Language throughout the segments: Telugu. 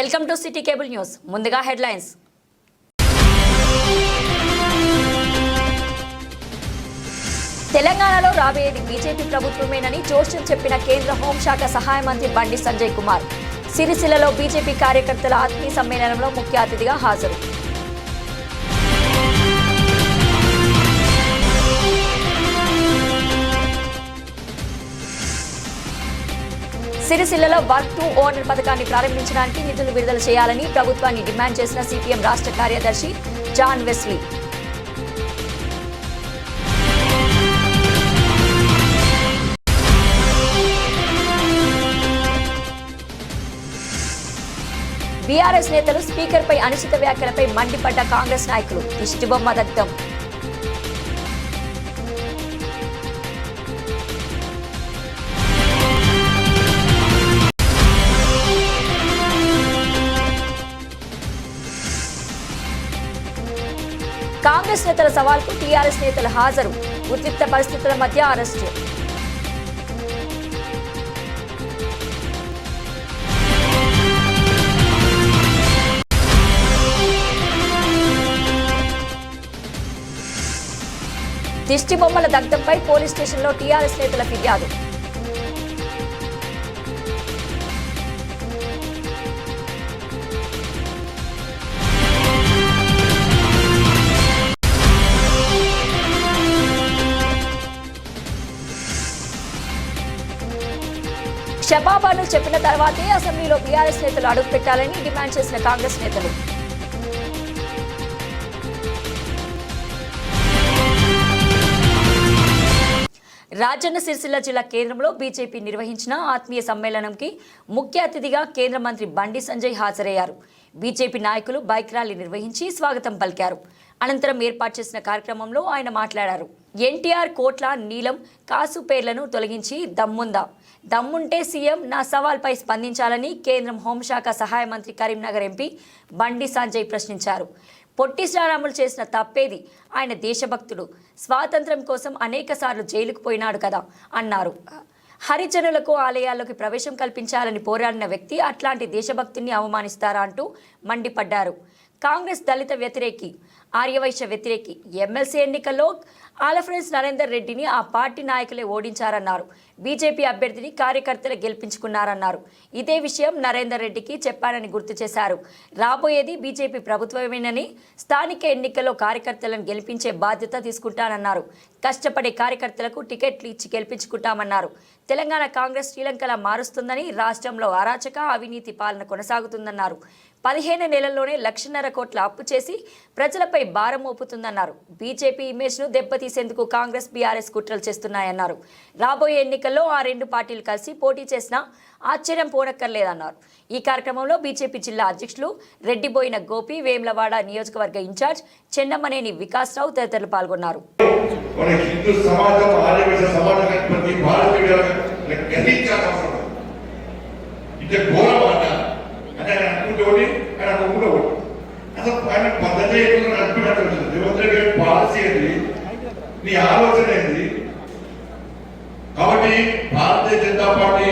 Welcome to city cable news. ముందుగా హెడ్లైన్స్. తెలంగాణలో రాబోయేది బీజేపీ ప్రభుత్వమేనని జోష్యం చెప్పిన కేంద్ర హోంశాఖ సహాయ మంత్రి బండి సంజయ్ కుమార్. సిరిసిల్లలో బీజేపీ కార్యకర్తల ఆత్మీయ సమ్మేళనంలో ముఖ్య అతిథిగా హాజరు. సిరిసిల్లలో వర్క్ టు ఓనర్ పథకాన్ని ప్రారంభించడానికి నిధులు విడుదల చేయాలని ప్రభుత్వాన్ని డిమాండ్ చేసిన సిపిఎం రాష్ట్ర కార్యదర్శి జాన్ వెస్లీ. బీఆర్ఎస్ నేతలు స్పీకర్పై అనుచిత వ్యాఖ్యలపై మండిపడ్డ కాంగ్రెస్ నాయకులు. దిష్టిబొమ్మ దగ్ధం. కాంగ్రెస్ నేతల సవాల్కు టీఆర్ఎస్ నేతల హాజరు. ఉద్రిక్త పరిస్థితుల మధ్య అరెస్టు. దిష్టి బొమ్మల దగ్ధంపై పోలీస్ స్టేషన్లో టీఆర్ఎస్ నేతల ఫిర్యాదు. క్షమాపణలు చెప్పిన తర్వాతే అసెంబ్లీలో బీఆర్ఎస్ నేతలు అడుగుపెట్టాలని డిమాండ్ చేసిన కాంగ్రెస్ నేతలు. రాజన్న సిరిసిల్ల జిల్లా కేంద్రంలో బీజేపీ నిర్వహించిన ఆత్మీయ సమ్మేళనంకి ముఖ్య అతిథిగా కేంద్ర మంత్రి బండి సంజయ్ హాజరయ్యారు. బీజేపీ నాయకులు బైక్ ర్యాలీ నిర్వహించి స్వాగతం పలికారు. అనంతరం ఏర్పాటు చేసిన కార్యక్రమంలో ఆయన మాట్లాడారు. ఎన్టీఆర్, కోట్ల, నీలం, కాసు పేర్లను తొలగించి దమ్ముందా? దమ్ముంటే సీఎం నా సవాల్పై స్పందించాలని కేంద్రం హోంశాఖ సహాయ మంత్రి కరీంనగర్ ఎంపీ బండి సంజయ్ ప్రశ్నించారు. పొట్టి శ్రీరాములు చేసిన తప్పేది? ఆయన దేశభక్తుడు, స్వాతంత్ర్యం కోసం అనేకసార్లు జైలుకు పోయినాడు కదా అన్నారు. హరిజనులకు ఆలయాల్లోకి ప్రవేశం కల్పించాలని పోరాడిన వ్యక్తి అట్లాంటి దేశభక్తుని అవమానిస్తారా అంటూ మండిపడ్డారు. కాంగ్రెస్ దళిత వ్యతిరేకి, ఆర్యవైశ్య వ్యతిరేకి ఎమ్మెల్సీ ఎన్నికల్లో ఆలఫ్రెన్స్ నరేందర్ రెడ్డిని ఆ పార్టీ నాయకులే ఓడించారన్నారు. బీజేపీ అభ్యర్థిని కార్యకర్తలు గెలిపించుకున్నారన్నారు. ఇదే విషయం నరేందర్ రెడ్డికి చెప్పారని గుర్తు చేశారు. రాబోయేది బీజేపీ ప్రభుత్వమేనని, స్థానిక ఎన్నికల్లో కార్యకర్తలను గెలిపించే బాధ్యత తీసుకుంటానన్నారు. కష్టపడే కార్యకర్తలకు టికెట్లు ఇచ్చి గెలిపించుకుంటామన్నారు. తెలంగాణ కాంగ్రెస్ శ్రీలంకలా మారుస్తుందని, రాష్ట్రంలో అరాచక అవినీతి పాలన కొనసాగుతుందన్నారు. 15 నెలల్లోనే 1,50,000 కోట్ల అప్పు చేసి ప్రజలపై భారం మోపుతుందన్నారు. బీజేపీ ఇమేజ్ను దెబ్బతీసేందుకు కాంగ్రెస్, బీఆర్ఎస్ కుట్రలు చేస్తున్నాయన్నారు. రాబోయే ఎన్నికల్లో ఆ రెండు పార్టీలు కలిసి పోటీ చేసినా ఆశ్చర్యం పోనక్కర్లేదన్నారు. ఈ కార్యక్రమంలో బీజేపీ జిల్లా అధ్యక్షులు రెడ్డిబోయిన గోపి, వేములవాడ నియోజకవర్గ ఇన్ఛార్జ్ చెన్నమనేని వికాసరావు తదితరులు పాల్గొన్నారు. నీ ఆలోచన ఏంది? కాబట్టి భారతీయ జనతా పార్టీ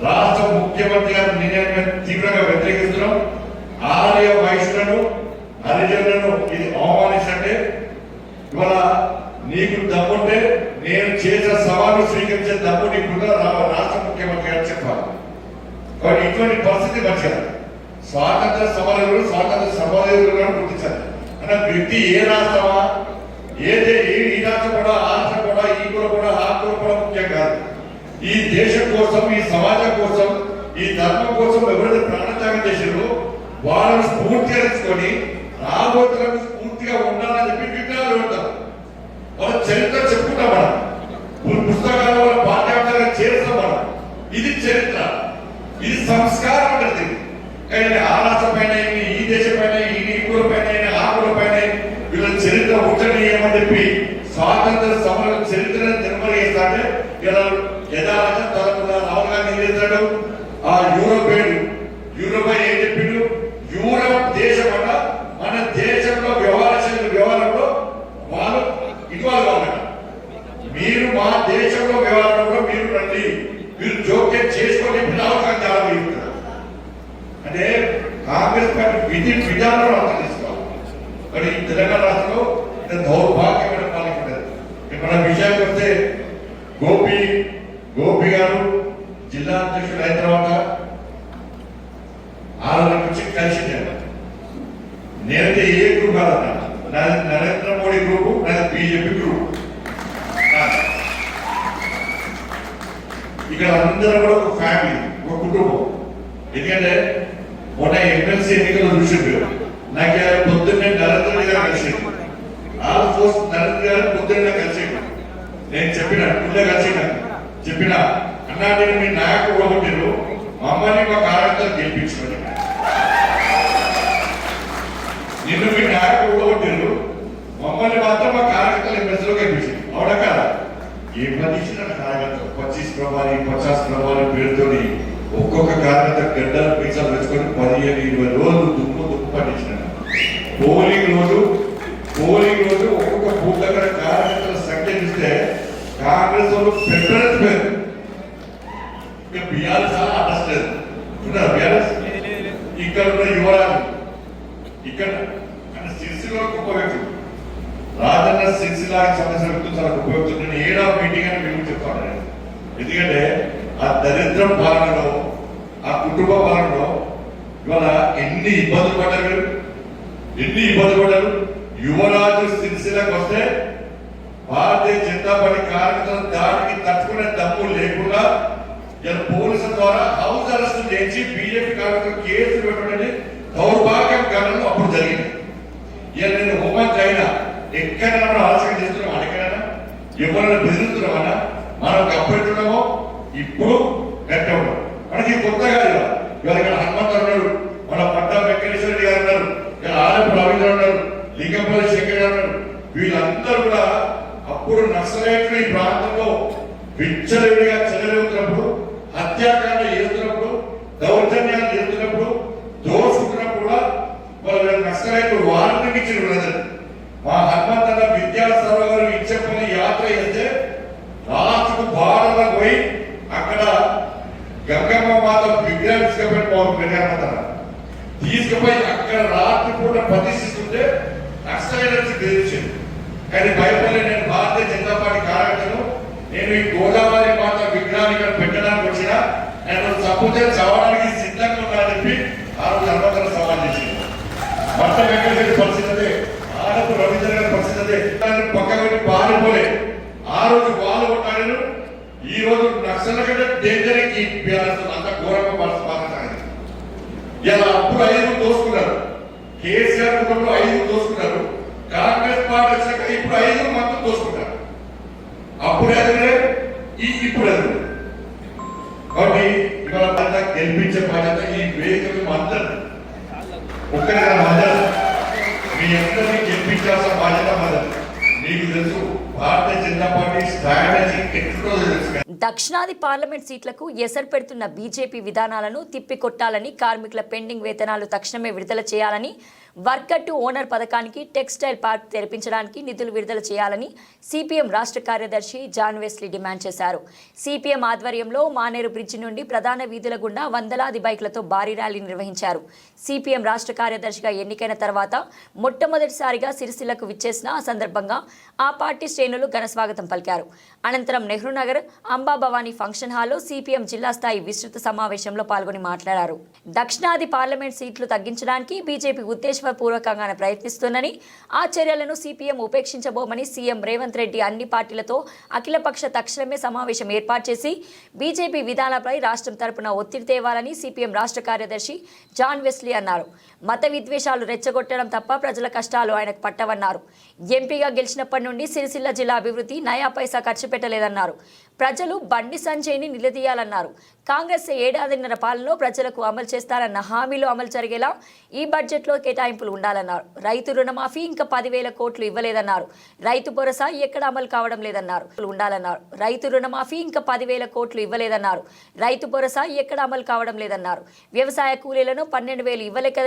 రాష్ట్ర ముఖ్యమంత్రి గారి నిర్ణయాన్ని తీవ్రంగా వ్యతిరేకిస్తున్నాం. ఆర్య వైశ్యులను, హరిజనులను ఇది అవమానించంటే, ఇవాళ నీకు దమ్ముంటే నేను చేసిన సవాలు స్వీకరించే దమ్ము నీకు రాష్ట్ర ముఖ్యమంత్రి గారు చెప్పాలి. కాబట్టి ఇటువంటి పరిస్థితి మంచిగా స్వాతంత్ర సమరయులు, స్వాతంత్ర సమరయులు గుర్తించాలి. అంటే వ్యక్తి ఏ రాష్ట్రమా, ఏదే ఈ రాష్ట్రం కూడా, ఆ రాష్ట్రం కూడా, ఈ కుల కూడా, ఆ కుల కూడా ముఖ్యం కాదు. ఈ దేశం కోసం, ఈ సమాజం కోసం, ఈ ధర్మం కోసం ఎవరైతే ప్రాణత్యాగం చేశారో వాళ్ళని స్ఫూర్తిగా తీసుకొని రాబోతులకు స్ఫూర్తిగా ఉండాలని చెప్పి విగ్రహాలు ఉంటారు. వాళ్ళ చరిత్ర చెప్పుకుంటాం మనం, పుస్తకాల వల్ల పాఠ్యాంశాలుగా చేస్తాం మనం. ఇది చరిత్ర, ఇది సంస్కారం ఉంటుంది. కానీ ఆ రాష్ట్ర పైన, ఈ దేశం పైన, ఈ కుల పైన, ఆ కుల పైన వీళ్ళ చరిత్ర ఉంచనీయమని చెప్పి స్వాతంత్ర సమర చరిత్రను నిర్మలిస్తాడే ఇలా యథారాజ తరపున రాహుల్ గాంధీ ఏం చేస్తాడు? ఆ యూరోప్ ఏం చెప్పిండు? యూరోప్ దేశం అట మన దేశంలో వ్యవహారంలో వాళ్ళు ఇన్వాల్వ్ అవ్వట. మీరు మా దేశంలో వ్యవహారంలో మీరు రండి, మీరు జోక్యం చేసుకొని రాహుల్ గాంధీ ఆలోచిస్తున్నారు. అంటే విధానంలో అర్థం చేసుకోవాలి. మరి ఈ తెలంగాణ రాష్ట్రంలో దౌర్భాగ్యమైన పాలన ఉండదు. మన విషయానికి వస్తే గోపి గారు జిల్లా అధ్యక్షుడు అయిన తర్వాత 6 నుంచి కలిసి నేనైతే ఏ గ్రూప్ కాదన్నా, నాది నరేంద్ర మోడీ గ్రూపు, నాది బీజేపీ గ్రూప్. ఇక్కడ అందరూ కూడా ఒక ఫ్యామిలీ, ఒక కుటుంబం. ఎందుకంటే మొన్న ఎమ్మెల్సీ ఎన్నికలు చూసిండు, నాకు పొద్దున్నే నరేంద్ర మోడీ గారు కలిసిండు, ఆల్ ఫోర్స్ నరేంద్ర గారు పొద్దున్నే కలిసిండు. నేను చెప్పిన అన్నా నేను మీ నాయకుడు ఒకటిరు, మమ్మల్ని మా కార్యకర్తలు గెలిపించుకోండి. నిన్ను మీ నాయకుడు ఒకటిరు, మమ్మల్ని మాత్రం మా కార్యకర్తలు ఎమ్మెల్సీలో గెలిపించింది. అవునా కదా? ఏ పని ఇచ్చిన కార్యకర్తలు 25 ప్రభావి 50 ప్రభావి పేరుతో ఒక్కొక్క కార్యకర్త గడ్డలు పైసలు తెచ్చుకొని 15-20 రోజులు దుమ్ము పట్టించినాడు. పోలింగ్ రోజు ఒక్కొక్క బూత్ దగ్గర కార్యకర్తల సంఖ్య చూస్తే కాంగ్రెస్ వాళ్ళు ప్రిఫరెన్స్ పేరు. ఇక బీఆర్ఎస్ అడ్రస్ లేదు. బీఆర్ఎస్ ఇక్కడ ఉన్న యువరాజు ఇక్కడ సిరిసిలో గొప్ప వ్యక్తులు, రాజన్న సిరిసిలాకి సంబంధించిన వ్యక్తులు చాలా గొప్ప వ్యక్తులు. నేను 7వ మీటింగ్ అని మేము చెప్తాను. ఎందుకంటే ఆ దరిద్రం పాలనలో, ఆ కుటుంబ పాలనలో ఇవాళ ఎన్ని ఇబ్బందులు పడ్డారు. యువరాజు సిరిసిలకు వస్తే భారతీయ జనతా పార్టీ కార్యకర్తల దాడికి తట్టుకునే దమ్ము లేకుండా పోలీసుల ద్వారా హౌస్ అరెస్ట్ చేసి బీజేపీ కార్యకర్తలు కేసులు పెట్టడం దౌర్భాగ్యం కాలంలో అప్పుడు జరిగింది. ఇలా నేను హోంమంత్రి అయినా ఎక్కడైనా మనం ఆలోచన చేస్తున్నాం, ఎక్కడైనా ఎవరైనా బెదిరిస్తున్నామన్నా మనం కప్పెట్టున్నామో ఇప్పుడు గట్టి ఉన్నాం. మనకి కొత్తగా ఇవాళ ఇక్కడ హనుమంత్ ఉన్నాడు, మన పట్టా వెంకటేశ్వర రెడ్డి గారు ఉన్నారు, ఇక్కడ ఆలపు రవీంద్ర ఉన్నారు, లింగంపల్లి శంకర్ గారు ఉన్నారు. వీళ్ళందరూ కూడా అప్పుడు నక్సలైట్లు ఈ ప్రాంతంలో విచ్చలవిడిగా చెలరేగుతున్నప్పుడు, హత్యాకాండ చేస్తున్నప్పుడు, దౌర్జన్యాలు చేస్తున్నప్పుడు, దోసుకున్నప్పుడు కూడా వాళ్ళు నక్సలైట్లు వార్నింగ్ ఇచ్చిన మా హనుమంత్ అన్న విద్యాసాగర్ గారు ఇచ్చపల్లి యాత్ర చేస్తే రాష్ట్రకు భారతకు పోయి అక్కడ గంగమ్మ మాత విగ్రహం తీసుకుపోయి అక్కడ రాత్రి పూట ప్రతిష్ఠిస్తుంటే నక్సలైట్స్ బెదిరించింది. కానీ భయపడలే. నేను భారతీయ జనతా పార్టీ కార్యకర్తను, నేను ఈ గోదావరి మాత విగ్రహాన్ని ఇక్కడ పెట్టడానికి వచ్చినా నేను చంపితే చవడానికి సిద్ధంగా ఉన్నానని చెప్పి ఆ రోజు హనుమంత్ సవాల్ చేసింది. భర్త వెంకటేశ్వర పరిస్థితి అదే, ఆడపు రవీంద్ర గారి పరిస్థితి అదే. పక్క పెట్టి పారిపోలే. ఆ రోజు వాళ్ళు కొట్టారు. ఈ రోజు నక్సల్ కంటే డేంజర్ అంత ఘోరంగా పాలించాలి. ఇలా అప్పుడు 5 దోసుకున్నారు, కేసీఆర్ కుటుంబంలో 5 దోసుకున్నారు. కాంగ్రెస్ పార్టీ వచ్చాక ఇప్పుడు 5 మొత్తం దోసుకుంటారు. అప్పుడు ఎదురే ఇప్పుడు ఎదురు. కాబట్టి ఇవాళ గెలిపించే బాధ్యత ఈ వేదిక అందరు ఒక్కరిగా మద్దతు, మీ అందరినీ గెలిపించాల్సిన బాధ్యత మద్దతు. మీకు తెలుసు భారతీయ జనతా పార్టీ స్ట్రాటజీ ఎక్కడో తెలుసు. దక్షిణాది పార్లమెంట్ సీట్లకు ఎసరు పెడుతున్న బీజేపీ విధానాలను తిప్పికొట్టాలని, కార్మికుల పెండింగ్ వేతనాలు తక్షణమే విడుదల చేయాలని, వర్కర్ టు ఓనర్ పథకానికి టెక్స్టైల్ పార్క్ తెరపించడానికి నిధులు విడుదల చేయాలని సిపిఎం రాష్ట్ర కార్యదర్శి జాన్ వెస్లీ డిమాండ్ చేశారు. సిపిఎం ఆధ్వర్యంలో మానేరు బ్రిడ్జి నుండి ప్రధాన వీధుల గుండా వందలాది బైక్లతో భారీ ర్యాలీ నిర్వహించారు. సిపిఎం రాష్ట్ర కార్యదర్శిగా ఎన్నికైన తర్వాత మొట్టమొదటిసారిగా సిరిసిల్లకు విచ్చేసిన ఆ సందర్భంగా ఆ పార్టీ శ్రేణులు ఘనస్వాగతం పలికారు. అనంతరం నెహ్రూ నగర్ అంబాభవానీ ఫంక్షన్ హాల్లో సిపిఎం జిల్లా స్థాయి విస్తృత సమావేశంలో పాల్గొని మాట్లాడారు. దక్షిణాది పార్లమెంట్ సీట్లు తగ్గించడానికి బీజేపీ ఉద్దేశపూర్వకంగానే ప్రయత్నిస్తోందని, ఆ చర్యలను సిపిఎం ఉపేక్షించబోమని సీఎం రేవంత్ రెడ్డి అన్ని పార్టీలతో అఖిలపక్ష తక్షణమే సమావేశం ఏర్పాటు చేసి బీజేపీ విధానాలపై రాష్ట్రం తరపున ఒత్తిడి తేవాలని సిపిఎం రాష్ట్ర కార్యదర్శి జాన్ వెస్లీ అన్నారు. మత విద్వేషాలు రెచ్చగొట్టడం తప్ప ప్రజల కష్టాలు ఆయనకు పట్టవన్నారు. ఎంపీగా గెలిచినప్పటి నుండి సిరిసిల్ల జిల్లా అభివృద్ధి నయా పైసా ఖర్చు పెట్టలేదన్నారు. ప్రజలు బండి సంజయ్ని నిలదీయాలన్నారు. కాంగ్రెస్ 7 ఏడాదిన్నర పాలనలో ప్రజలకు అమలు చేస్తారన్న హామీలు అమలు జరిగేలా ఈ బడ్జెట్లో కేటాయింపులు ఉండాలన్నారు. రైతు రుణమాఫీ ఇంకా 10,000 కోట్లు ఇవ్వలేదన్నారు. రైతు భరోసా ఎక్కడ అమలు కావడం లేదన్నారు. ఉండాలన్నారు. రైతు రుణమాఫీ ఇంకా 10,000 కోట్లు ఇవ్వలేదన్నారు. రైతు భరోసా ఎక్కడ అమలు కావడం లేదన్నారు. వ్యవసాయ కూలీలను 12,000 ఇవ్వలేక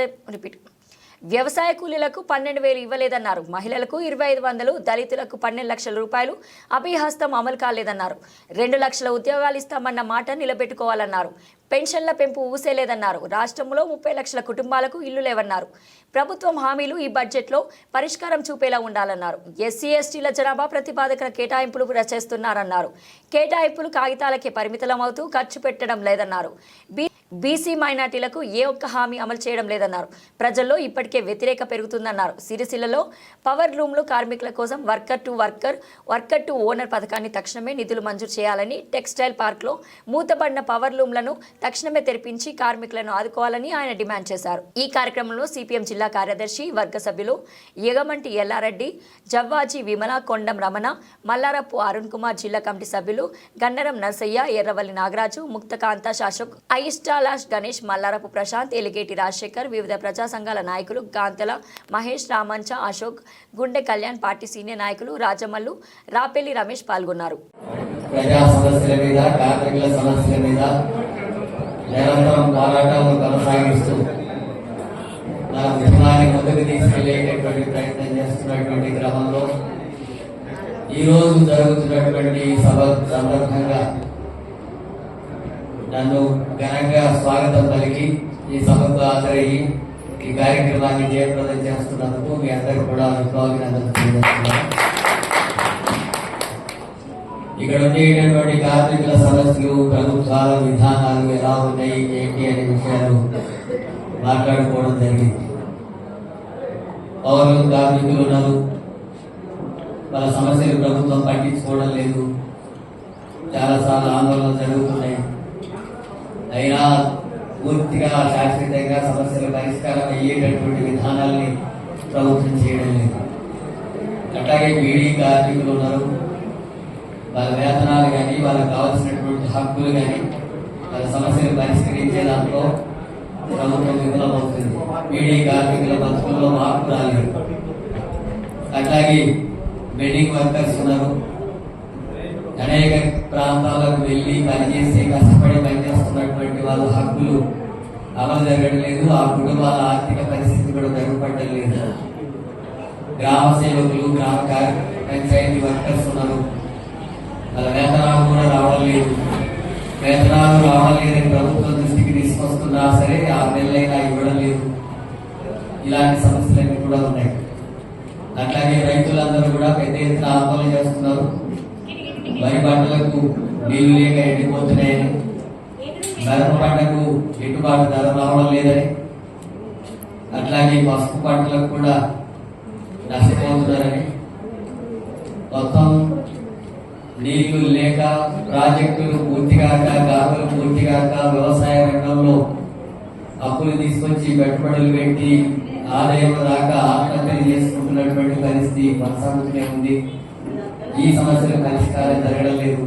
వ్యవసాయ కూలీలకు 12,000 ఇవ్వలేదన్నారు. మహిళలకు 2,500, దళితులకు 12 లక్షల రూపాయలు అభయహస్తం అమలు కాలేదన్నారు. 2 లక్షల ఉద్యోగాలు ఇస్తామన్న మాట నిలబెట్టుకోవాలన్నారు. పెన్షన్ల పెంపు ఊసేలేదన్నారు. రాష్ట్రంలో 30 లక్షల కుటుంబాలకు ఇల్లు లేవన్నారు. ప్రభుత్వం హామీలు ఈ బడ్జెట్లో పరిష్కారం చూపేలా ఉండాలన్నారు. ఎస్సీ ఎస్టీల జనాభా ప్రతిపాదక కేటాయింపులు చేస్తున్నారన్నారు. కేటాయింపులు కాగితాలకే పరిమితమవుతూ ఖర్చు పెట్టడం లేదన్నారు. బీసీ మైనార్టీలకు ఏ ఒక్క హామీ అమలు చేయడం లేదన్నారు. ప్రజల్లో ఇప్పటికే వ్యతిరేక పెరుగుతుందన్నారు. సిరిసిల్లలో పవర్ లూమ్లు కార్మికుల కోసం వర్కర్ టు ఓనర్ పథకాన్ని తక్షణమే నిధులు మంజూరు చేయాలని, టెక్స్టైల్ పార్క్లో మూతబడిన పవర్ లూమ్లను తక్షణమే తెరిపించి కార్మికులను ఆదుకోవాలని ఆయన డిమాండ్ చేశారు. ఈ కార్యక్రమంలో సిపిఎం జిల్లా కార్యదర్శి వర్గ సభ్యులు యగమంటి ఎల్లారెడ్డి, జవ్వాజీ విమల, కొండం రమణ, మల్లారపు అరుణ్ కుమార్, జిల్లా కమిటీ సభ్యులు గన్నరం నర్సయ్య, ఎర్రవల్లి నాగరాజు, ముక్తకాంత అశోక్, అయిష్టాలాష్ గణేష్, మల్లారపు ప్రశాంత్, ఎలిగేటి రాజశేఖర్, వివిధ ప్రజా సంఘాల నాయకులు గాంతల మహేష్, రామంచ, అశోక్, గుండె కళ్యాణ్, పార్టీ సీనియర్ నాయకులు రాజమల్లు, రాపెల్లి రమేష్ పాల్గొన్నారు. ప్రజా సమస్యల మీద, కార్మికుల సమస్యల మీద నిరంతరం పోరాటం కొనసాగిస్తూ నా ఉద్యమాన్ని ముందుకు తీసుకెళ్లేటటువంటి ప్రయత్నం చేస్తున్నటువంటి క్రమంలో ఈ రోజు జరుగుతున్నటువంటి సభ సందర్భంగా నన్ను ఘనంగా స్వాగతం పలికి ఈ సభకు హాజరయ్యి ఈ కార్యక్రమాన్ని జయప్రదం చేస్తున్నందుకు మీ అందరూ కూడా అభినందనలు తెలియజేస్తున్నాను. ఇక్కడ ఉండేటటువంటి కార్మికుల సమస్యలు, ప్రభుత్వాల విధానాలు ఎలా ఉన్నాయి, ఏంటి అనే విషయాలు మాట్లాడుకోవడం జరిగింది. పౌరులు, కార్మికులు ఉన్నారు, వాళ్ళ సమస్యలు ప్రభుత్వం పట్టించుకోవడం లేదు, చాలాసార్లు ఆందోళనలు జరుగుతున్నాయి. అయినా పూర్తిగా శాశ్వతంగా సమస్యల పరిష్కారం అయ్యేటటువంటి విధానాల్ని ప్రభుత్వం చేయడం లేదు. అట్లాగే బీడీ కార్మికులు ఉన్నారు, వాళ్ళ వేతనాలు కానీ, వాళ్ళకి కావాల్సినటువంటి హక్కులు కానీ, వాళ్ళ సమస్యలు పరిష్కరించే దాంట్లో ప్రభుత్వం విఫలమవుతుంది. బీడీ కార్మికుల బతుకుల్లో మార్పు రాలేదు. అట్లాగే వెల్డింగ్ వర్కర్స్ ఉన్నారు, అనేక ప్రాంతాలకు వెళ్ళి పనిచేసి కష్టపడి పనిచేస్తున్నటువంటి వాళ్ళ హక్కులు అమలు జరగడం లేదు. ఆ కుటుంబాల ఆర్థిక పరిస్థితి కూడా మెరుగుపడడం లేదు. గ్రామ సేవకులు, గ్రామ పంచాయతీ వర్కర్స్ ఉన్నారు, వాళ్ళ వేతనాలు కూడా రావడం లేదు. వేతనాలు రావడం లేదని ప్రభుత్వం దృష్టికి తీసుకొస్తున్నా సరే 6 నెలలైనా ఇవ్వడం లేదు. ఇలాంటి సమస్యలన్నీ కూడా ఉన్నాయి. అట్లాగే రైతులందరూ కూడా పెద్ద ఎత్తున ఆందోళన చేస్తున్నారు. వరి పంటలకు నీళ్లు లేక ఎండిపోతున్నాయని, మిరప పంటకు గిట్టుబాటు ధర రావడం లేదని, అట్లాగే పసుపు పంటలకు కూడా నష్టపోతున్నారని, మొత్తం నీళ్లు లేక ప్రాజెక్టులు పూర్తిగాక, కాకులు పూర్తిగాక, వ్యవసాయ రంగంలో అప్పులు తీసుకొచ్చి పెట్టుబడులు పెట్టి ఆదాయం రాక ఆత్మహత్యలు చేసుకుంటున్నటువంటి పరిస్థితి కొనసాగుతూనే ఉంది. ఈ సమస్యల పరిష్కారం జరగడం లేదు.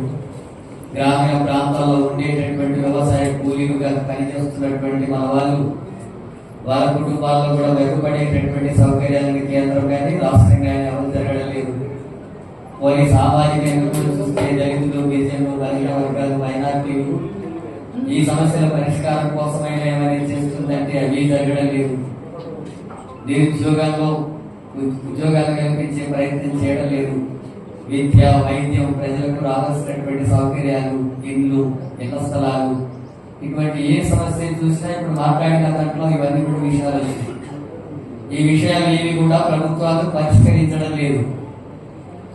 గ్రామీణ ప్రాంతాల్లో ఉండేటటువంటి వ్యవసాయ కూలీలుగా పనిచేస్తున్నటువంటి మన వాళ్ళు, వాళ్ళ కుటుంబాల్లో కూడా మెరుగుపడేటటువంటి సౌకర్యాలను కేంద్రం కానీ రాష్ట్రం కానీ అమలు జరగడం లేదు. కొన్ని సామాజిక ఎన్నికలు చూస్తే దళితులు, గిరిజనులు, బలహీన వర్గాలు, మైనార్టీలు ఈ సమస్యల పరిష్కారం కోసమైనా ఏమైనా చేస్తుందంటే అవి జరగడం లేదు. నిరుద్యోగాల్లో ఉద్యోగాలు కల్పించే ప్రయత్నం చేయడం లేదు. విద్య, వైద్యం, ప్రజలకు రావాల్సినటువంటి సౌకర్యాలు, ఇళ్ళు, ఇళ్ల స్థలాలు, ఇటువంటి ఏ సమస్య చూసినా ఇప్పుడు మాట్లాడిన దాంట్లో ఇవన్నీ కూడా విషయాలు. ఈ విషయాలు ఏవి కూడా ప్రభుత్వాలు పరిష్కరించడం లేదు.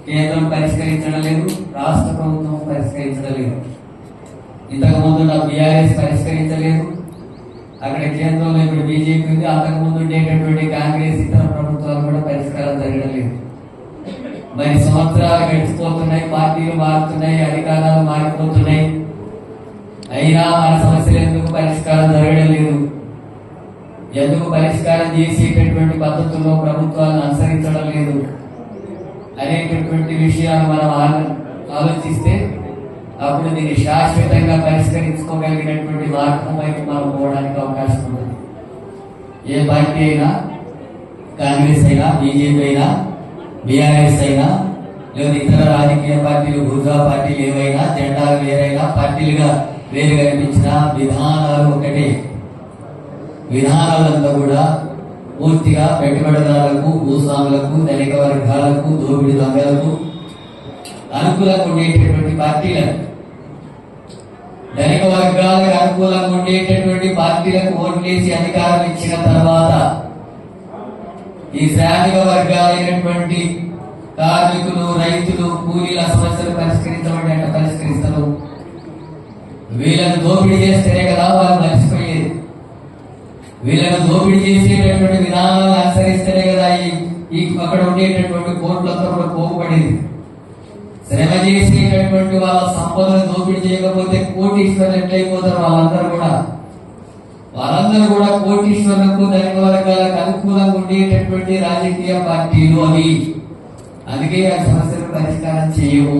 కేంద్రం పరిష్కరించడం లేదు, రాష్ట్ర ప్రభుత్వం పరిష్కరించడం లేదు. ఇంతకుముందు బీఆర్ఎస్ పరిష్కరించలేదు, అక్కడ కేంద్రంలో ఇప్పుడు బీజేపీ ఉంది. అంతకుముందు ఉండేటటువంటి కాంగ్రెస్, ఇతర ప్రభుత్వాలు కూడా పరిష్కారం జరగడం లేదు. మరి సంవత్సరాలు గడిచిపోతున్నాయి, పార్టీలు మారుతున్నాయి, అధికారాలు మారిపోతున్నాయి, అయినా మన సమస్యలు ఎందుకు పరిష్కారం జరగడం లేదు? ఎందుకు పరిష్కారం చేసేటటువంటి పద్ధతుల్లో ప్రభుత్వాలను అనుసరించడం లేదు అనేటటువంటి విషయాలు మనం ఆలోచిస్తే అప్పుడు దీన్ని శాశ్వతంగా పరిష్కరించుకోగలిగినటువంటి మార్గం వైపు మనం పోవడానికి అవకాశం ఉంటుంది. ఏ పార్టీ అయినా, కాంగ్రెస్ అయినా, బీజేపీ అయినా, బీఆర్ఎస్ అయినా, లేదా ఇతర రాజకీయ పార్టీలు, బూర్జువా పార్టీలు ఏవైనా, జెండాలు వేరైనా, పార్టీలుగా వేరు కనిపించిన విధానాలు ఒకటే. విధానాలంతా కూడా పూర్తిగా పెట్టుబడిదారులకు, భూస్వాములకు, ధనిక వర్గాలకు, దోపిడీ దొంగలకు అనుకూలంగా ఉండేటటువంటి పార్టీలకు, ధనిక వర్గాలకు అనుకూలంగా ఉండేటటువంటి పార్టీలకు ఓట్లేసి అధికారం ఇచ్చిన తర్వాత ఈ శ్రామిక వర్గాలైనటువంటి కార్మికులు, రైతులు, కూలీల సమస్యలు పరిష్కరించబడి అంటే పరిష్కరిస్తారు. వీళ్ళను దోపిడీ చేస్తేనే కదా వాళ్ళు మర్చిపోయేది. వీళ్ళను దోపిడీ చేసేటటువంటి విధానాలను అనుసరిస్తేనే కదా ఈ అక్కడ ఉండేటటువంటి కోర్టులంతా కూడా పోగుపడేది. శ్రమ చేసేటటువంటి వాళ్ళ సంపదను దోపిడీ చేయకపోతే కోటీశ్వరులు ఎట్లయిపోతారు? వాళ్ళందరూ కూడా కోటీశ్వరులకు, ధనిక వర్గాలకు అనుకూలంగా ఉండేటటువంటి రాజకీయ పార్టీలు అవి. అందుకే ఆ సమస్యలు పరిష్కారం చేయవు.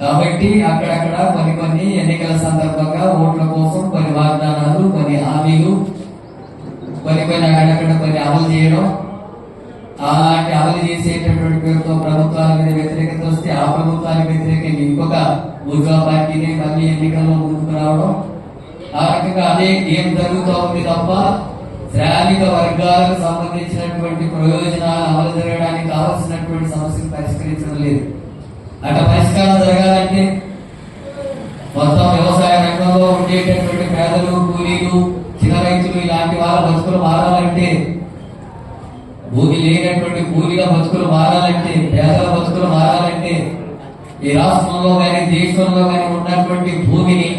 కాబట్టి అక్కడక్కడ కొన్ని ఎన్నికల సందర్భంగా ఓట్ల కోసం కొన్ని వాగ్దానాలు, కొన్ని హామీలు, కొన్ని అక్కడక్కడ కొన్ని అమలు చేయడం, అలాంటి అమలు చేసేటటువంటి పేరుతో ప్రభుత్వాల మీద వ్యతిరేకత వస్తే ఆ ప్రభుత్వానికి వ్యతిరేకంగా ఇంకొక ఊర్గా పార్టీని మళ్ళీ ఎన్నికల్లో ముందుకు రావడం, ఆ రకంగా అదే గేమ్ జరుగుతూ ఉంది తప్ప శ్రామిక వర్గాలకు సంబంధించినటువంటి ప్రయోజనాలు అమలు జరగడానికి కావలసినటువంటి సమస్యలు పరిష్కరించడం లేదు. అట్లా పరిష్కారం జరగాలంటే మొత్తం వ్యవసాయ రంగంలో ఉండేటటువంటి పేదలు, కూలీలు, చిన్న రైతులు ఇలాంటి వాళ్ళ బతుకులు మారాలంటే, భూమి లేనటువంటి కూలీల బతుకులు మారాలంటే, పేదల బతుకులు మారాలంటే ఈ రాష్ట్రంలో కానీ దేశంలో కానీ ఉన్నటువంటి భూమిని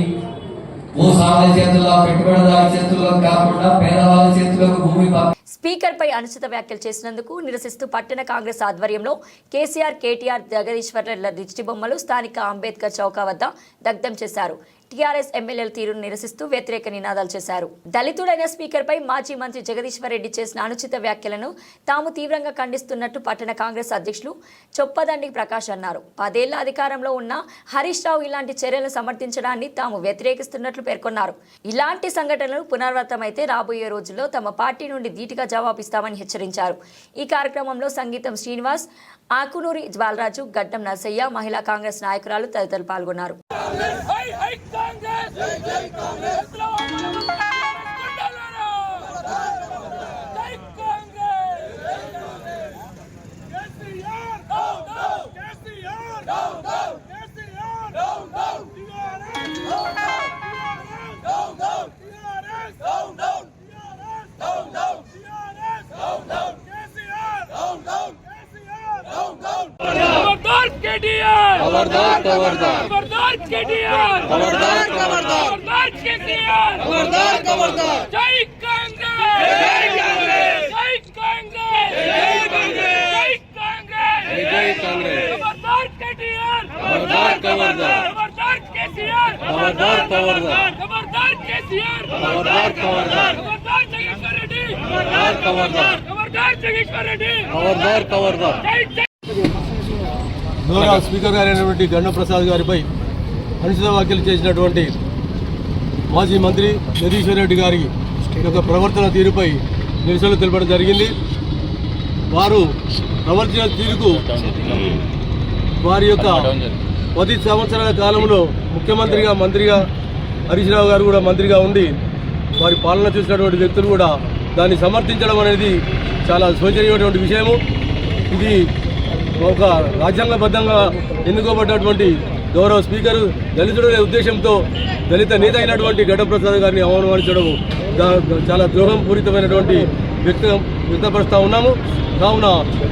భూస్వాముల చేతుల్లో, పెట్టుబడిదారుల చేతుల్లో కాకుండా పేదవాళ్ళ చేతుల్లోకి భూమి స్పీకర్ పై అనుచిత వ్యాఖ్యలు చేసినందుకు నిరసిస్తూ పట్టణ కాంగ్రెస్ ఆధ్వర్యంలో కేసీఆర్, కేటీఆర్, జగదీశ్వర్ల దిష్టి బొమ్మలు స్థానిక అంబేద్కర్ చౌక వద్ద దగ్ధం చేశారు. టీఆర్ఎస్ ఎమ్మెల్యేల తీరును నిరసిస్తూ వ్యతిరేక నినాదాలు చేశారు. దళితుడైన స్పీకర్ పై మాజీ మంత్రి జగదీశ్వర్ రెడ్డి చేసిన అనుచిత వ్యాఖ్యలను తాము తీవ్రంగా ఖండిస్తున్నట్టు పట్టణ కాంగ్రెస్ అధ్యక్షులు చొప్పదండి ప్రకాష్ అన్నారు. 10 ఏళ్ల అధికారంలో ఉన్న హరీష్ రావు ఇలాంటి చర్యలను సమర్థించడాన్ని తాము వ్యతిరేకిస్తున్నట్లు పేర్కొన్నారు. ఇలాంటి సంఘటనలు పునరావృతమైతే రాబోయే రోజుల్లో తమ పార్టీ నుండి ధీటుగా జవాబిస్తామని హెచ్చరించారు. ఈ కార్యక్రమంలో సంగీతం శ్రీనివాస్, ఆకునూరి బాలరాజు, గడ్డం నరసయ్య, మహిళా కాంగ్రెస్ నాయకురాలు తదితరులు పాల్గొన్నారు. खबरदार खबरदार केटीआर खबरदार खबरदार केटीआर खबरदार खबरदार जय कांग्रेस जय कांग्रेस जय कांग्रेस जय कांग्रेस जय कांग्रेस खबरदार केटीआर खबरदार खबरदार खबरदार केसीआर खबरदार खबरदार खबरदार केसीआर खबरदार खबरदार खबरदार जगदीश्वर रेड्डी खबरदार खबरदार खबरदार जगदीश्वर रेड्डी खबरदार खबरदार గౌరవ స్పీకర్ గారైనటువంటి గండం ప్రసాద్ గారిపై అనుచిత వ్యాఖ్యలు చేసినటువంటి మాజీ మంత్రి జగదీశ్వర్ రెడ్డి గారి యొక్క ప్రవర్తన తీరుపై నిరసనలు తెలపడం జరిగింది. వారు ప్రవర్తన తీరుకు వారి యొక్క 10 సంవత్సరాల కాలంలో ముఖ్యమంత్రిగా, మంత్రిగా హరీష్ రావు గారు కూడా మంత్రిగా ఉండి వారి పాలన చేసినటువంటి వ్యక్తులు కూడా దాన్ని సమర్థించడం అనేది చాలా శోచనీయమైనటువంటి విషయము. ఇది ఒక రాజ్యాంగబద్ధంగా ఎన్నుకోబడ్డటువంటి గౌరవ స్పీకరు దళితుడనే ఉద్దేశంతో దళిత నేత అయినటువంటి గడ్డం ప్రసాద్ గారిని అవమానించడం చాలా ద్రోహం పూరితమైనటువంటి వ్యక్తపరుస్తూ ఉన్నాము. కావున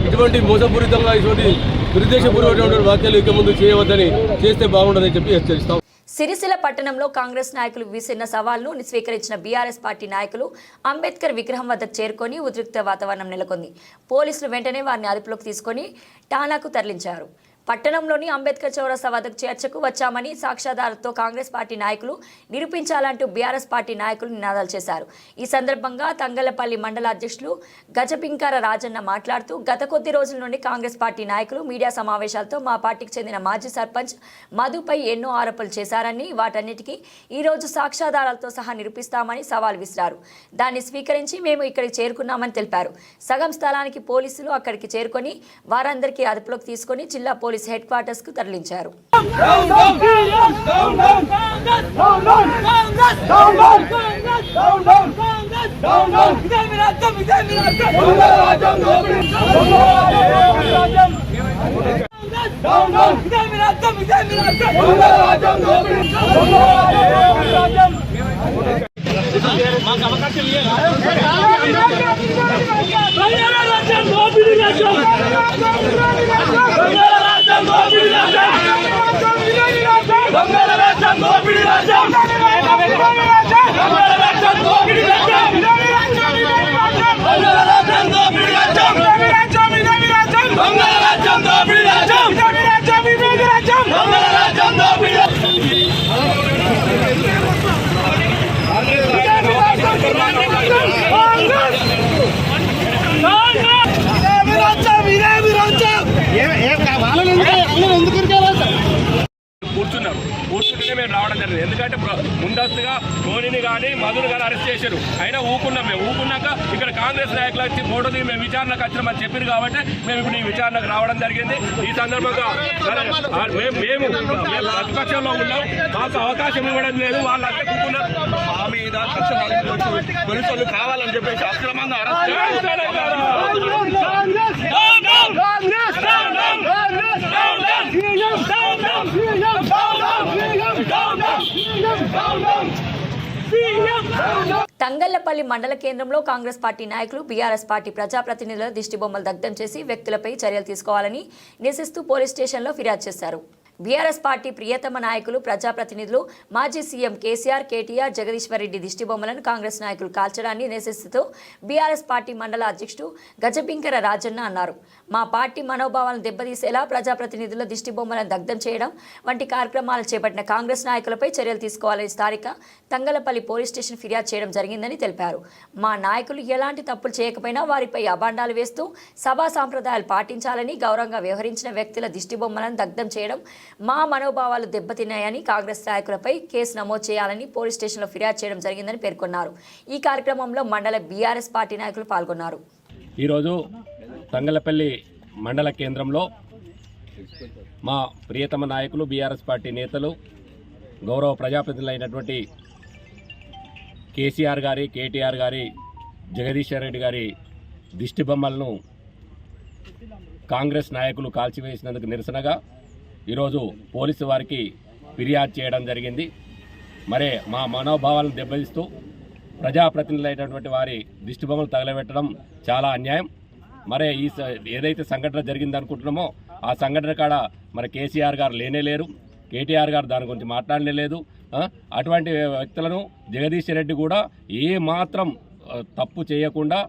ఇటువంటి మోసపూరితంగా ఇటువంటి దురుద్దేశపూర్వకమైనటువంటి వ్యాఖ్యలు ఇక ముందు చేయవద్దని, చేస్తే బాగుండదని చెప్పి హెచ్చరిస్తాం. సిరిసిల్ల పట్టణంలో కాంగ్రెస్ నాయకులు విసిరిన సవాల్ను స్వీకరించిన బీఆర్ఎస్ పార్టీ నాయకులు అంబేద్కర్ విగ్రహం వద్దకు చేరుకొని ఉద్రిక్త వాతావరణం నెలకొంది. పోలీసులు వెంటనే వారిని అదుపులోకి తీసుకొని ఠాణాకు తరలించారు. పట్టణంలోని అంబేద్కర్ చౌరస్తా వద్దకు చర్చకు వచ్చామని సాక్ష్యాధారాలతో కాంగ్రెస్ పార్టీ నాయకులు నిరూపించాలంటూ బీఆర్ఎస్ పార్టీ నాయకులు నినాదాలు చేశారు. ఈ సందర్భంగా తంగళ్లపల్లి మండల అధ్యక్షులు గజపింకార రాజన్న మాట్లాడుతూ గత కొద్ది రోజుల నుండి కాంగ్రెస్ పార్టీ నాయకులు మీడియా సమావేశాలతో మా పార్టీకి చెందిన మాజీ సర్పంచ్ మధుపై ఎన్నో ఆరోపణలు చేశారని, వాటన్నిటికీ ఈరోజు సాక్ష్యాధారాలతో సహా నిరూపిస్తామని సవాల్ విసిరారు. దాన్ని స్వీకరించి మేము ఇక్కడికి చేరుకున్నామని తెలిపారు. సగం స్థలానికి పోలీసులు అక్కడికి చేరుకొని వారందరికీ అదుపులోకి తీసుకొని జిల్లా పోలీస్ హెడ్ క్వార్టర్స్ కు తరలించారు. కూర్చుంటేనే మేము రావడం జరిగింది. ఎందుకంటే ముందస్తుగా ధోనిని కానీ మధుని కానీ అరెస్ట్ చేశారు. అయినా ఊకున్నాం. మేము ఊకున్నాక ఇక్కడ కాంగ్రెస్ నాయకులు వచ్చి ఫోటో దిగి మేము విచారణకు వచ్చినామని చెప్పారు కాబట్టి మేము ఇప్పుడు ఈ విచారణకు రావడం జరిగింది. ఈ సందర్భంగా మేము ప్రతిపక్షంలో ఉన్నాం, మాకు అవకాశం ఇవ్వడం లేదు. వాళ్ళంతా కూకున్నారు మా మీద పోలీసులు కావాలని చెప్పేసి అక్రమంగా తంగళ్లపల్లి మండల కేంద్రంలో కాంగ్రెస్ పార్టీ నాయకులు బీఆర్ఎస్ పార్టీ ప్రజాప్రతినిధుల దిష్టిబొమ్మలు దగ్ధం చేసి వ్యక్తులపై చర్యలు తీసుకోవాలని నిరసిస్తూ పోలీస్ స్టేషన్లో ఫిర్యాదు చేశారు. బీఆర్ఎస్ పార్టీ ప్రియతమ నాయకులు ప్రజాప్రతినిధులు మాజీ సీఎం కేసీఆర్, కేటీఆర్, జగదీశ్వర్ రెడ్డి దిష్టిబొమ్మలను కాంగ్రెస్ నాయకులు కాల్చడాన్ని నిరసిస్తూ బీఆర్ఎస్ పార్టీ మండల అధ్యక్షుడు గజబింకర రాజన్న అన్నారు. మా పార్టీ మనోభావాలను దెబ్బతీసేలా ప్రజాప్రతినిధుల దిష్టిబొమ్మలను దగ్ధం చేయడం వంటి కార్యక్రమాలు చేపట్టిన కాంగ్రెస్ నాయకులపై చర్యలు తీసుకోవాలని స్థానిక తంగలపల్లి పోలీస్ స్టేషన్ ఫిర్యాదు చేయడం జరిగిందని తెలిపారు. మా నాయకులు ఎలాంటి తప్పులు చేయకపోయినా వారిపై అబాండాలు వేస్తూ సభా సాంప్రదాయాలు పాటించాలని, గౌరవంగా వ్యవహరించిన వ్యక్తుల దిష్టిబొమ్మలను దగ్ధం చేయడం మా మనోభావాలు దెబ్బతిన్నాయని, కాంగ్రెస్ నాయకులపై కేసు నమోదు చేయాలని పోలీస్ స్టేషన్లో ఫిర్యాదు చేయడం జరిగిందని పేర్కొన్నారు. ఈ కార్యక్రమంలో మండల బీఆర్ఎస్ పార్టీ నాయకులు పాల్గొన్నారు. ఈరోజు తంగలపల్లి మండల కేంద్రంలో మా ప్రియతమ నాయకులు బీఆర్ఎస్ పార్టీ నేతలు గౌరవ ప్రజాప్రతినిధులైనటువంటి కేసీఆర్ గారి, కేటీఆర్ గారి, జగదీశ్వర్ రెడ్డి గారి దిష్టి బొమ్మలను కాంగ్రెస్ నాయకులు కాల్చివేసినందుకు నిరసనగా ఈరోజు పోలీసు వారికి ఫిర్యాదు చేయడం జరిగింది. మరే మా మనోభావాలను దెబ్బతీస్తూ ప్రజాప్రతినిధులైనటువంటి వారి దిష్టిబొమ్మలు తగలబెట్టడం చాలా అన్యాయం. మరే ఈ ఏదైతే సంఘటన జరిగిందనుకుంటున్నామో ఆ సంఘటన కాడ మరి కేసీఆర్ గారు లేనేలేరు, కేటీఆర్ గారు దాని గురించి మాట్లాడనే లేదు. అటువంటి వ్యక్తులను జగదీశ్వర్ రెడ్డి కూడా ఏ మాత్రం తప్పు చేయకుండా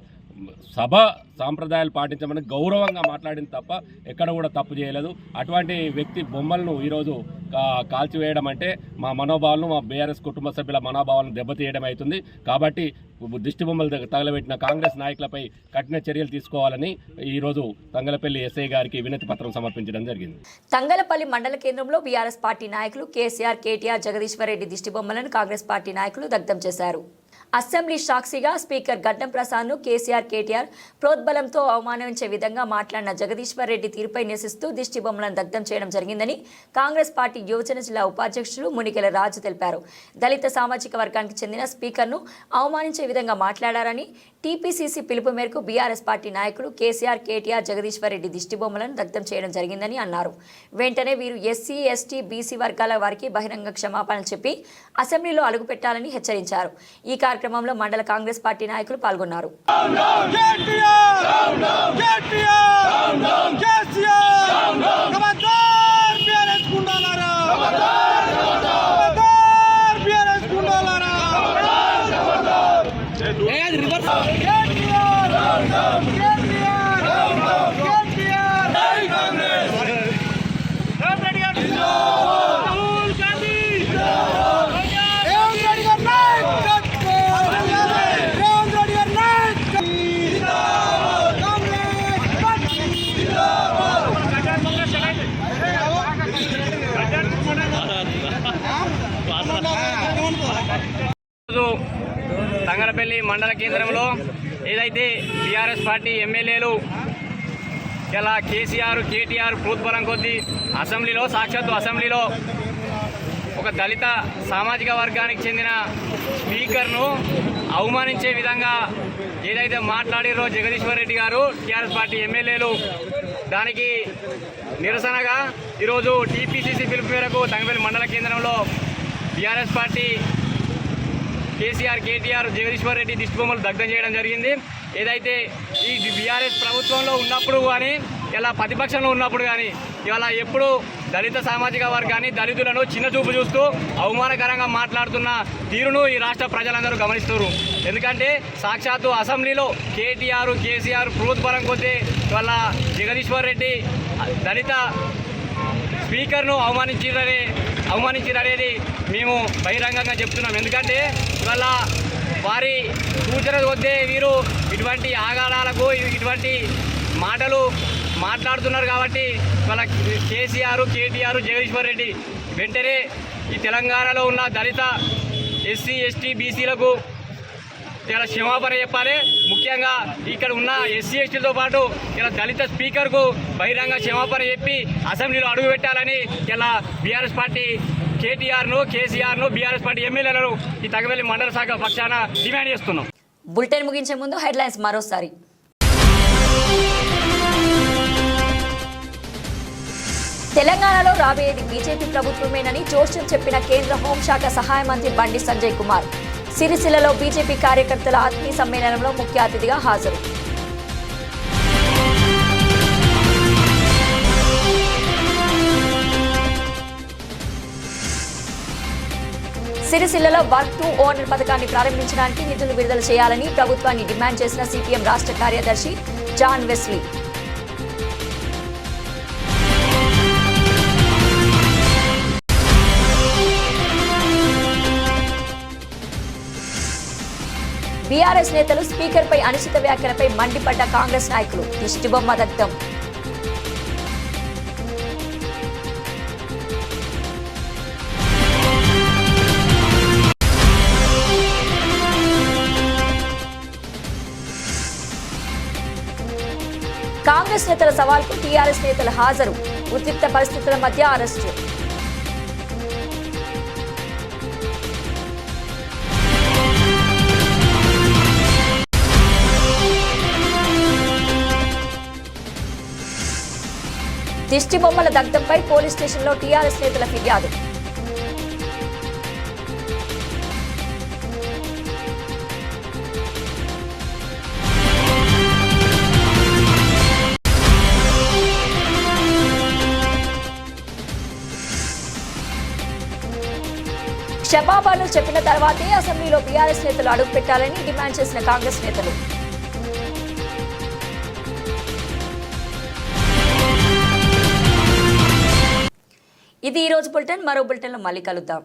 సభ సాంప్రదాయాలు పాటించమని గౌరవంగా మాట్లాడింది తప్ప ఎక్కడ కూడా తప్పు చేయలేదు. అటువంటి వ్యక్తి బొమ్మలను ఈరోజు కాల్చివేయడం అంటే మా మనోభావాలను, మా బీఆర్ఎస్ కుటుంబ సభ్యుల మనోభావాలను దెబ్బతీయడం అవుతుంది. కాబట్టి దిష్టి బొమ్మలు తగలబెట్టిన కాంగ్రెస్ నాయకులపై కఠిన చర్యలు తీసుకోవాలని ఈరోజు తంగలపల్లి ఎస్ఐ గారికి వినతి పత్రం సమర్పించడం జరిగింది. తంగలపల్లి మండల కేంద్రంలో బీఆర్ఎస్ పార్టీ నాయకులు కేసీఆర్, కేటీఆర్, జగదీశ్వర్ రెడ్డి దిష్టి బొమ్మలను కాంగ్రెస్ పార్టీ నాయకులు దగ్ధం చేశారు. అసెంబ్లీ సాక్షిగా స్పీకర్ గడ్డం ప్రసాద్ను కేసీఆర్, కేటీఆర్ ప్రోద్బలంతో అవమానించే విధంగా మాట్లాడిన జగదీశ్వర్ రెడ్డి తీరుపై నిరసిస్తూ దిష్టి బొమ్మలను దగ్ధం చేయడం జరిగిందని కాంగ్రెస్ పార్టీ యువజన జిల్లా ఉపాధ్యక్షుడు మునికెల రాజు తెలిపారు. దళిత సామాజిక వర్గానికి చెందిన స్పీకర్ను అవమానించే విధంగా మాట్లాడారని, టీపీసీసీ పిలుపు మేరకు బీఆర్ఎస్ పార్టీ నాయకులు కేసీఆర్, కేటీఆర్, జగదీశ్వర్ రెడ్డి దిష్టి బొమ్మలను దగ్ధం చేయడం జరిగిందని అన్నారు. వెంటనే వీరు ఎస్సీ, ఎస్టీ, బీసీ వర్గాల వారికి బహిరంగ క్షమాపణలు చెప్పి అసెంబ్లీలో అడుగుపెట్టాలని హెచ్చరించారు. ఈ కార్యక్రమంలో మండల కాంగ్రెస్ పార్టీ నాయకులు పాల్గొన్నారు. తంగలపల్లి మండల కేంద్రంలో ఏదైతే టీఆర్ఎస్ పార్టీ ఎమ్మెల్యేలు ఇలా కేసీఆర్, కేటీఆర్ ప్రోద్బలం కొద్దీ సాక్షాత్తు అసెంబ్లీలో ఒక దళిత సామాజిక వర్గానికి చెందిన స్పీకర్ను అవమానించే విధంగా ఏదైతే మాట్లాడారో జగదీశ్వర్ రెడ్డి గారు టీఆర్ఎస్ పార్టీ ఎమ్మెల్యేలు, దానికి నిరసనగా ఈరోజు టీపీసీసీ పిలుపు మేరకు తంగపల్లి మండల కేంద్రంలో టీఆర్ఎస్ పార్టీ కేసీఆర్, కేటీఆర్, జగదీశ్వర్ రెడ్డి దిష్టిబొమ్మలు దగ్ధం చేయడం జరిగింది. ఏదైతే ఈ బీఆర్ఎస్ ప్రభుత్వంలో ఉన్నప్పుడు కానీ ఇలా ప్రతిపక్షంలో ఉన్నప్పుడు కానీ ఇవాళ ఎప్పుడు దళిత సామాజిక వర్గాన్ని, దళితులను చిన్నచూపు చూస్తూ అవమానకరంగా మాట్లాడుతున్న తీరును ఈ రాష్ట్ర ప్రజలందరూ గమనిస్తున్నారు. ఎందుకంటే సాక్షాత్తు అసెంబ్లీలో కేటీఆర్, కేసీఆర్ ప్రోత్బలం కొద్దీ ఇవాళ జగదీశ్వర్ రెడ్డి దళిత స్పీకర్ను అవమానించారనేది మేము బహిరంగంగా చెప్తున్నాం. ఎందుకంటే ఇవాళ వారి సూచన కొద్దే వీరు ఇటువంటి ఆగాడాలకు, ఇటువంటి మాటలు మాట్లాడుతున్నారు. కాబట్టి వాళ్ళ కేసీఆర్, కేటీఆర్, జగదీశ్వర్ రెడ్డి వెంటనే ఈ తెలంగాణలో ఉన్న దళిత ఎస్సీ, ఎస్టీ, బీసీలకు ఇలా క్షమాపణ చెప్పాలి. ముఖ్యంగా ఇక్కడ ఉన్న ఎస్సీ, ఎస్టీలతో పాటు ఇలా దళిత స్పీకర్కు బహిరంగ క్షమాపణ చెప్పి అసెంబ్లీలో అడుగుపెట్టాలని ఇలా బీఆర్ఎస్ పార్టీ కేటీఆర్ను, కేసీఆర్ను, బీఆర్ఎస్ పార్టీ ఎమ్మెల్యేలను ఈ తంగపల్లి మండల శాఖ పక్షాన డిమాండ్ చేస్తున్నాం. బులెటిన్ ముగించే ముందు హెడ్లైన్స్ మరోసారి. తెలంగాణలో రాబోయేది బీజేపీ ప్రభుత్వమేనని జోష్యం చెప్పిన కేంద్ర హోంశాఖ సహాయ మంత్రి బండి సంజయ్ కుమార్. సిరిసిల్లలో బీజేపీ కార్యకర్తల ఆత్మీయ సమ్మేళనంలో ముఖ్య అతిథిగా హాజరు. సిరిసిల్లలో వర్క్ టు ఓనర్ పథకాన్ని ప్రారంభించడానికి నిధులు విడుదల చేయాలని ప్రభుత్వాన్ని డిమాండ్ చేసిన సిపిఎం రాష్ట్ర కార్యదర్శి జాన్ వెస్లీ. బీఆర్ఎస్ నేతలు స్పీకర్పై అనుచిత వ్యాఖ్యలపై మండిపడ్డ కాంగ్రెస్ నాయకులు. దిష్టిబొమ్మ దగ్ధం. కాంగ్రెస్ నేతల సవాల్కు టీఆర్ఎస్ నేతలు హాజరు. ఉద్రిక్త పరిస్థితుల మధ్య అరెస్టు. దిష్టి బొమ్మల దగ్ధంపై పోలీస్ స్టేషన్లో టీఆర్ఎస్ నేతల ఫిర్యాదు. క్షమాపణలు చెప్పిన తర్వాతే అసెంబ్లీలో బీఆర్ఎస్ నేతలు అడుగుపెట్టాలని డిమాండ్ చేసిన కాంగ్రెస్ నేతలు. ఇది ఈ రోజు బులెటిన్. మరో బులెటిన్లో మళ్ళీ కలుద్దాం.